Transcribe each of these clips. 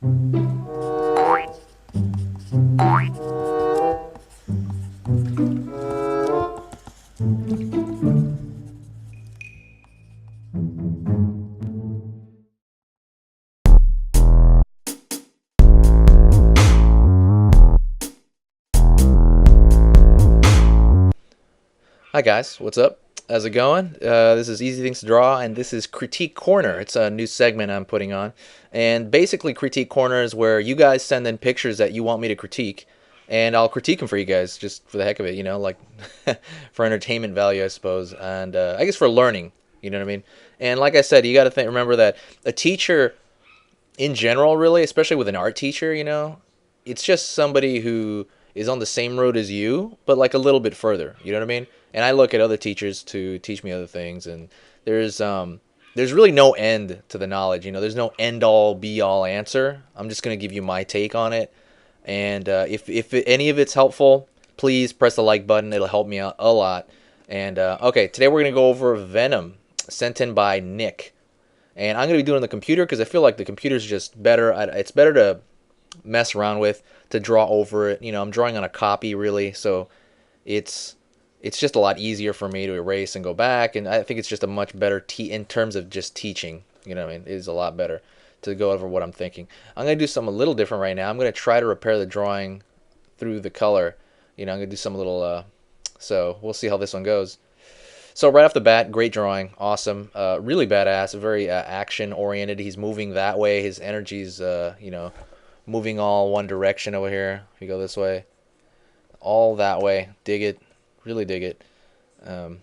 Hi guys, what's up? How's it going? This is Easy Things to Draw, and this is Critique Corner. It's a new segment I'm putting on, and basically Critique Corner is where you guys send in pictures that you want me to critique, and I'll critique them for you guys just for the heck of it, like for entertainment value, I suppose, and I guess for learning. You know what I mean? And like I said, you got to remember that a teacher in general, really, especially with an art teacher, it's just somebody who is on the same road as you, but like a little bit further. You know what I mean? And I look at other teachers to teach me other things, and there's really no end to the knowledge. There's no end all be all answer. I'm just gonna give you my take on it, and if any of it's helpful, please press the like button. It'll help me out a lot. And okay, today we're gonna go over Venom, sent in by Nick. And I'm going to be doing it on the computer because I feel like the computer's just better. It's better to mess around with, to draw over it. I'm drawing on a copy, really, so it's just a lot easier for me to erase and go back. And I think it's just a much better in terms of just teaching. You know what I mean? It is a lot better to go over what I'm thinking. I'm going to do something a little different right now. I'm going to try to repair the drawing through the color. I'm going to do some little... so we'll see how this one goes. So right off the bat, great drawing, awesome, really badass, very action oriented. He's moving that way. His energy's moving all one direction over here. If you go this way, all that way. Dig it, really dig it. Venom's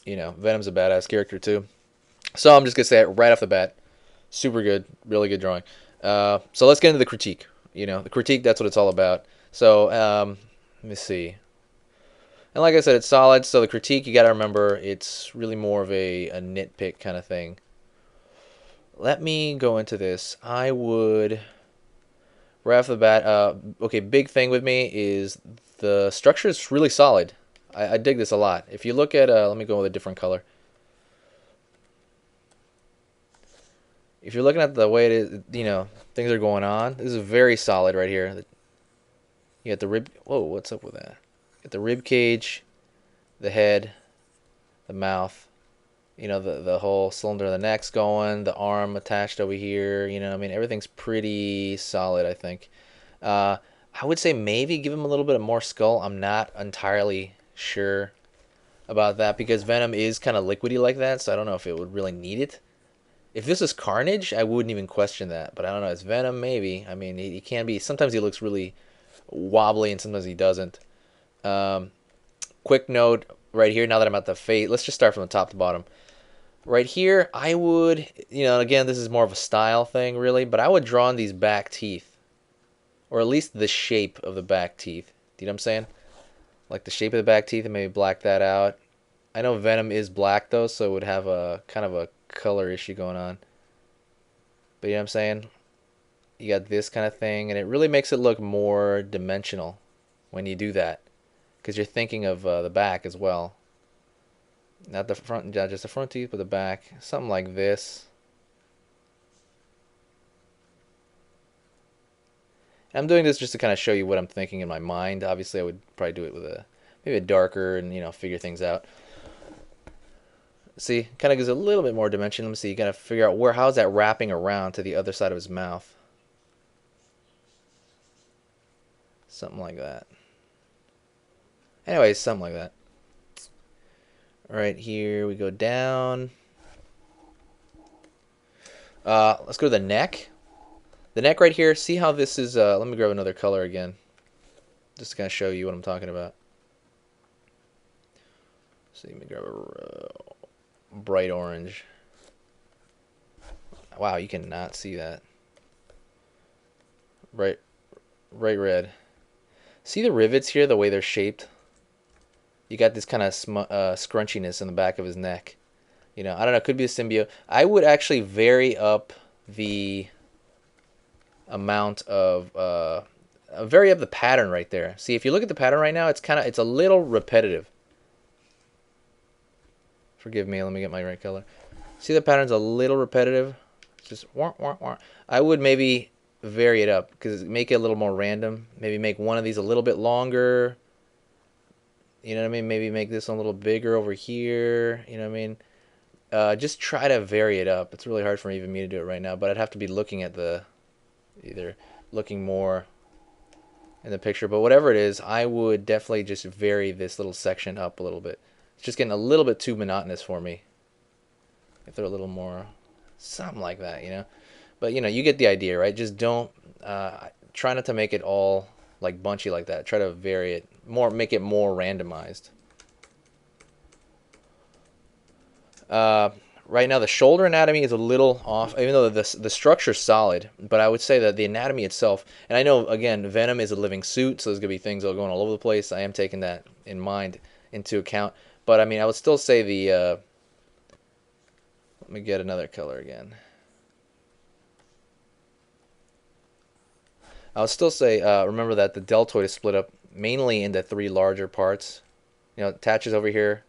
a badass character too. So I'm just gonna say it right off the bat, super good, really good drawing. So let's get into the critique. The critique, that's what it's all about. So let me see. And like I said, it's solid. So the critique, you got to remember, it's really more of a nitpick kind of thing. Let me go into this. I would, right off the bat, okay, big thing with me is the structure is really solid. I dig this a lot. If you look at, let me go with a different color. If you're looking at the way it is, things are going on, this is very solid right here. You got the rib, whoa, what's up with that? Got the rib cage, the head, the mouth, the whole cylinder of the neck's going, the arm attached over here, everything's pretty solid, I think. I would say maybe give him a little bit of more skull. I'm not entirely sure about that because Venom is kind of liquidy like that, so I don't know if it would really need it. If this is Carnage, I wouldn't even question that, but I don't know, it's Venom, maybe. I mean, he can be, sometimes he looks really wobbly and sometimes he doesn't. Quick note right here, now that I'm at the face, let's just start from the top to bottom. Right here, I would, again, this is more of a style thing, really, but I would draw on these back teeth, or at least the shape of the back teeth. Do you know what I'm saying? Like the shape of the back teeth, and maybe black that out. I know Venom is black, though, so it would have a kind of a color issue going on. But you know what I'm saying? You got this kind of thing, and it really makes it look more dimensional when you do that, because you're thinking of the back as well. Not the front, just the front teeth, but the back. Something like this. And I'm doing this just to kind of show you what I'm thinking in my mind. Obviously, I would probably do it with maybe a darker and, figure things out. See, kind of gives a little bit more dimension. Let me see, you gotta figure out how's that wrapping around to the other side of his mouth. Something like that. Anyways, something like that. Right here, we go down. Let's go to the neck. The neck right here, see how this is, let me grab another color again. Just to kind of show you what I'm talking about. So let me grab a bright orange. Wow, you cannot see that. Bright red. See the rivets here, the way they're shaped? You got this kind of scrunchiness in the back of his neck. I don't know, it could be a symbiote. I would actually vary up the amount of, vary up the pattern right there. See, if you look at the pattern right now, it's a little repetitive. Forgive me, let me get my right color. See, the pattern's a little repetitive? It's just, wah, wah, wah. I would maybe vary it up, because make it a little more random. Maybe make one of these a little bit longer. You know what I mean? Maybe make this one a little bigger over here. You know what I mean? Just try to vary it up. It's really hard for even me to do it right now, but I'd have to be looking at either looking more in the picture. But whatever it is, I would definitely just vary this little section up a little bit. It's just getting a little bit too monotonous for me. If they're a little more, something like that, you know. But you get the idea, right? Just don't try not to make it all like bunchy like that. Try to vary it more, make it more randomized. Right now the shoulder anatomy is a little off, even though the structure's solid. But I would say that the anatomy itself, and I know again Venom is a living suit, so there's gonna be things that are going all over the place. I am taking that into account. But I mean, I would still say let me get another color again. I would still say remember that the deltoid is split up mainly into 3 larger parts. It attaches over here.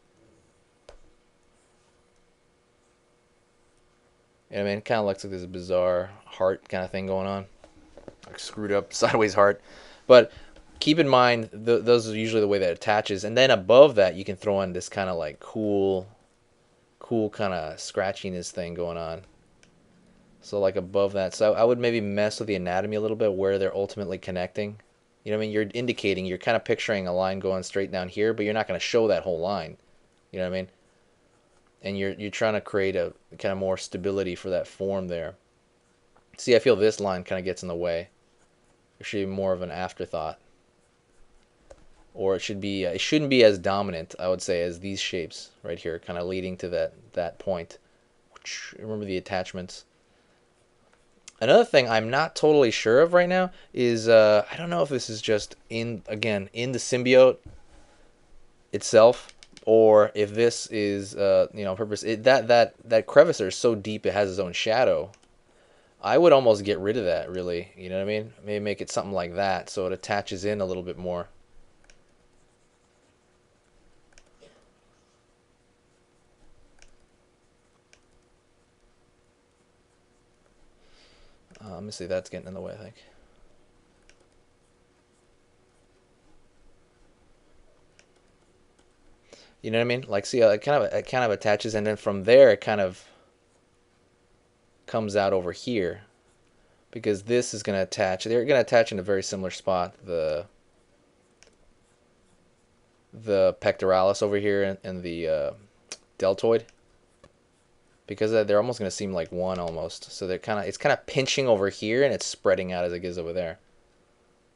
You know what I mean? It kind of looks like there's a bizarre heart kind of thing going on. Like screwed up sideways heart. But keep in mind, those are usually the way that it attaches. And then above that, you can throw in this kind of like cool kind of scratchiness thing going on. So like above that. So I would maybe mess with the anatomy a little bit where they're ultimately connecting. You know what I mean? You're indicating, you're kind of picturing a line going straight down here, but you're not going to show that whole line. You know what I mean? And you're trying to create a kind of more stability for that form there. See, I feel this line kind of gets in the way. It should be more of an afterthought, or it shouldn't be as dominant, I would say, as these shapes right here, kind of leading to that point. Remember the attachments. Another thing I'm not totally sure of right now is I don't know if this is just in the symbiote itself, or if this is on purpose. That crevice is so deep it has its own shadow. I would almost get rid of that, really. You know what I mean? Maybe make it something like that so it attaches in a little bit more. Let me see, that's getting in the way, I think. You know what I mean? Like, see, it kind of attaches, and then from there it kind of comes out over here, because this is going to attach. They're going to attach in a very similar spot. The pectoralis over here and the deltoid, because they're almost going to seem like one almost. So it's kind of pinching over here, and it's spreading out as it goes over there.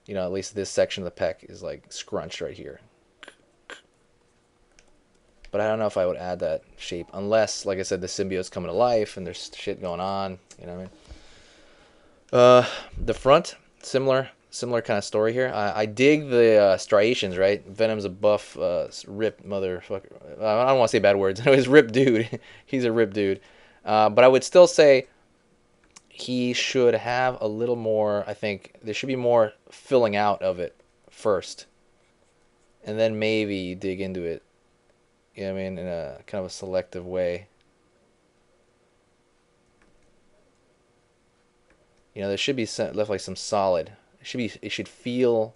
At least this section of the pec is like scrunched right here. But I don't know if I would add that shape unless, like I said, the symbiote's coming to life and there's shit going on. You know what I mean? The front, similar kind of story here. I dig the striations, right? Venom's a buff, ripped motherfucker. I don't want to say bad words. He's ripped dude. He's a ripped dude. But I would still say he should have a little more. I think there should be more filling out of it first, and then maybe dig into it. You know what I mean? In a kind of a selective way. There should be definitely some solid. It should feel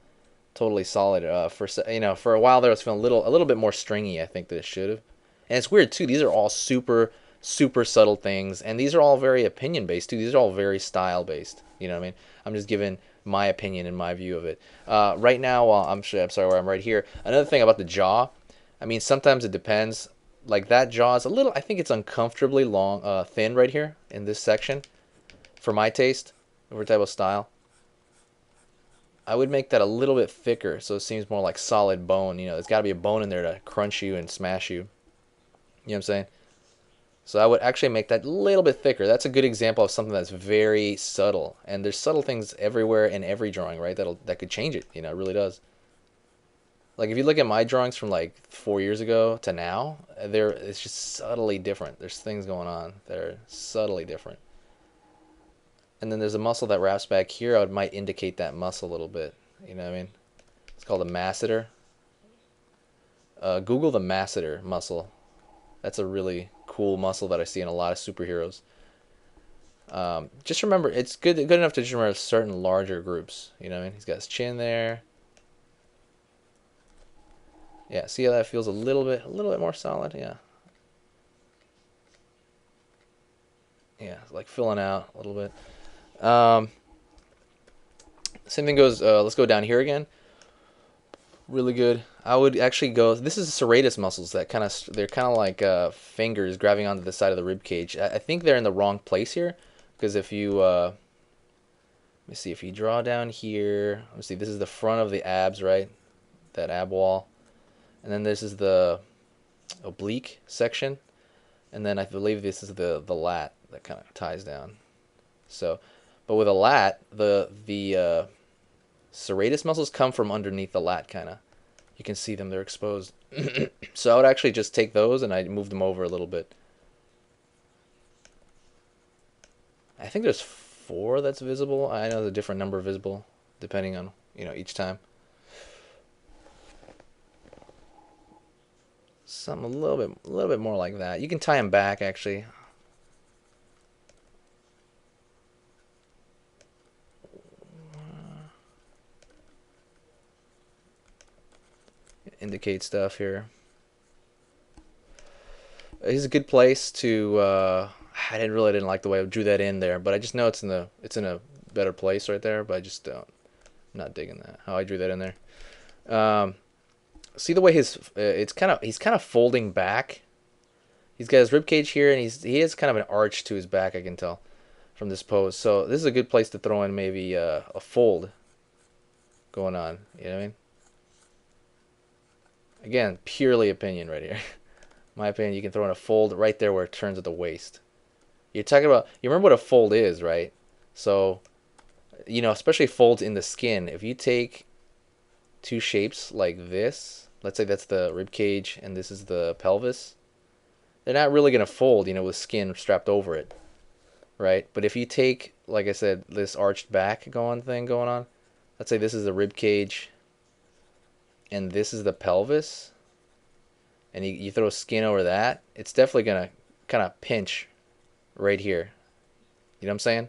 totally solid. For a while there, it was feeling a little bit more stringy. I think that it should have. And it's weird too. These are all super subtle things, and these are all very opinion based too. These are all very style based. You know what I mean? I'm just giving my opinion and my view of it. Right now, I'm sorry, where I'm right here. Another thing about the jaw. I mean, sometimes it depends. Like that jaw is a little. I think it's uncomfortably long, thin right here in this section, for my taste, for type of style. I would make that a little bit thicker, so it seems more like solid bone. There's got to be a bone in there to crunch you and smash you. You know what I'm saying? So I would actually make that a little bit thicker. That's a good example of something that's very subtle. And there's subtle things everywhere in every drawing, right? That could change it. It really does. Like if you look at my drawings from like 4 years ago to now, it's just subtly different. There's things going on that are subtly different. And then there's a muscle that wraps back here. I might indicate that muscle a little bit. You know what I mean? It's called a masseter. Google the masseter muscle. That's a really cool muscle that I see in a lot of superheroes. Just remember, it's good enough to just remember certain larger groups. You know what I mean? He's got his chin there. Yeah, see how that feels a little bit more solid? Yeah. Yeah, like filling out a little bit. Same thing goes, let's go down here again. Really good. I would actually go, this is serratus muscles that they're kind of like fingers grabbing onto the side of the rib cage. I think they're in the wrong place here, because if you, let me see, if you draw down here, let me see, this is the front of the abs, right? That ab wall. And then this is the oblique section. And then I believe this is the lat that kind of ties down. So, but with a lat, the serratus muscles come from underneath the lat, kind of. You can see them; they're exposed. So I would actually just take those and I'd move them over a little bit. I think there's 4 that's visible. I know there's a different number visible depending on each time. Something a little bit more like that. You can tie them back actually. Indicate stuff here. It's a good place to. I didn't like the way I drew that in there, but I just know it's in a better place right there. But I just don't. I'm not digging that how I drew that in there. See the way he's kind of folding back. He's got his rib cage here, and he has kind of an arch to his back. I can tell from this pose. So this is a good place to throw in maybe a fold going on. You know what I mean? Again, purely opinion right here. My opinion, you can throw in a fold right there where it turns at the waist. You're talking about, you remember what a fold is, right? So, especially folds in the skin. If you take 2 shapes like this, let's say that's the rib cage and this is the pelvis, they're not really going to fold, with skin strapped over it, right? But if you take, like I said, this arched back thing going on, let's say this is the rib cage and this is the pelvis, and you throw skin over that, it's definitely going to kind of pinch right here. You know what I'm saying?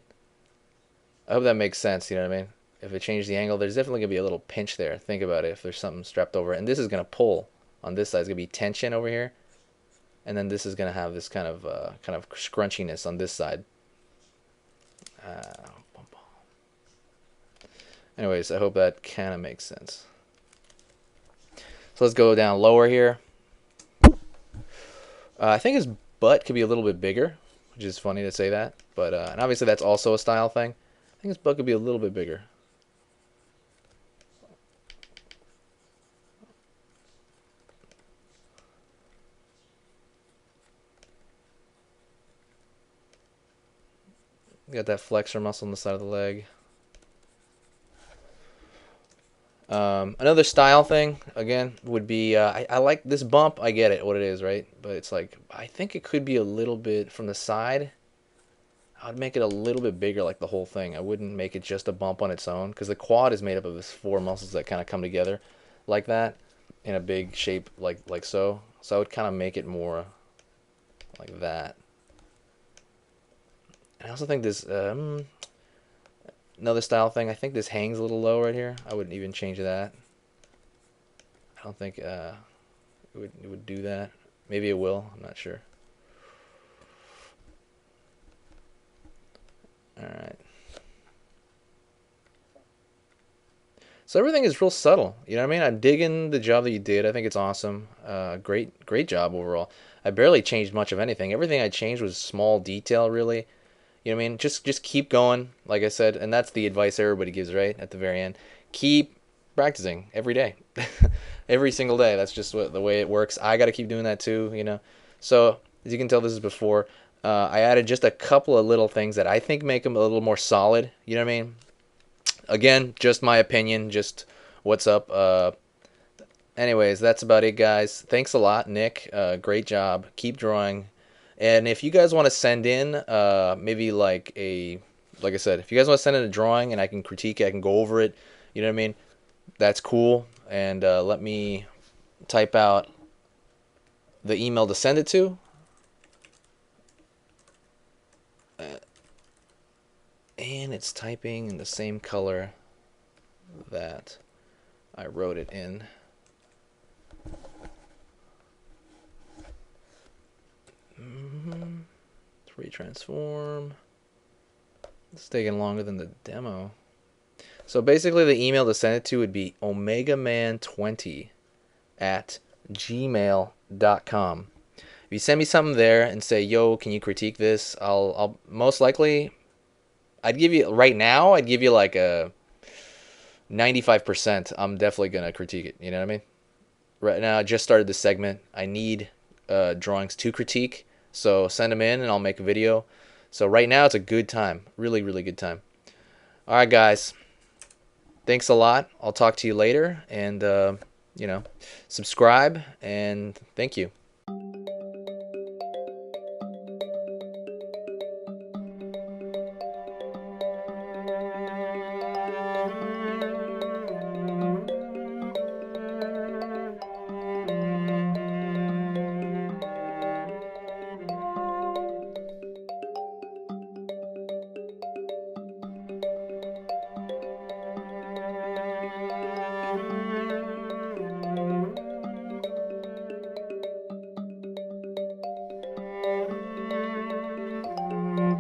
I hope that makes sense, you know what I mean? If it changed the angle, there's definitely going to be a little pinch there. Think about it, if there's something strapped over it. And this is going to pull on this side. It's going to be tension over here. And then this is going to have this kind of scrunchiness on this side. Anyways, I hope that kind of makes sense. So let's go down lower here. I think his butt could be a little bit bigger, which is funny to say that. But and obviously that's also a style thing. I think his butt could be a little bit bigger. Got that flexor muscle on the side of the leg. Another style thing, again, would be, I like this bump. I get it, what it is, right? But it's like, I think it could be a little bit from the side. I would make it a little bit bigger, like the whole thing. I wouldn't make it just a bump on its own, because the quad is made up of this 4 muscles that kind of come together like that in a big shape, like so. So I would kind of make it more like that. I also think this, another style thing, I think this hangs a little low right here. I wouldn't even change that. I don't think it would do that. Maybe it will. I'm not sure. All right. So everything is real subtle. You know what I mean? I'm digging the job that you did. I think it's awesome. Great job overall. I barely changed much of anything. Everything I changed was small detail, really. You know what I mean? Just keep going, like I said, and that's the advice everybody gives, right? At the very end. Keep practicing every day. Every single day. That's just the way it works. I got to keep doing that too. So, as you can tell, this is before. I added just a couple of little things that I think make them a little more solid. You know what I mean? Again, just my opinion, just what's up. Anyways, that's about it, guys. Thanks a lot, Nick. Great job. Keep drawing. And if you guys want to send in, maybe like I said, if you guys want to send in a drawing and I can critique it, I can go over it, you know what I mean? That's cool. And let me type out the email to send it to. And it's typing in the same color that I wrote it in. Retransform. It's taking longer than the demo. So basically the email to send it to would be omegaman20@gmail.com. If you send me something there and say, yo, can you critique this? I'll most likely, I'd give you, right now, I'd give you like a 95%. I'm definitely going to critique it. You know what I mean? Right now, I just started this segment. I need drawings to critique. So send them in and I'll make a video. So right now, it's a good time. Really, really good time. All right, guys. Thanks a lot. I'll talk to you later. And, subscribe. And thank you.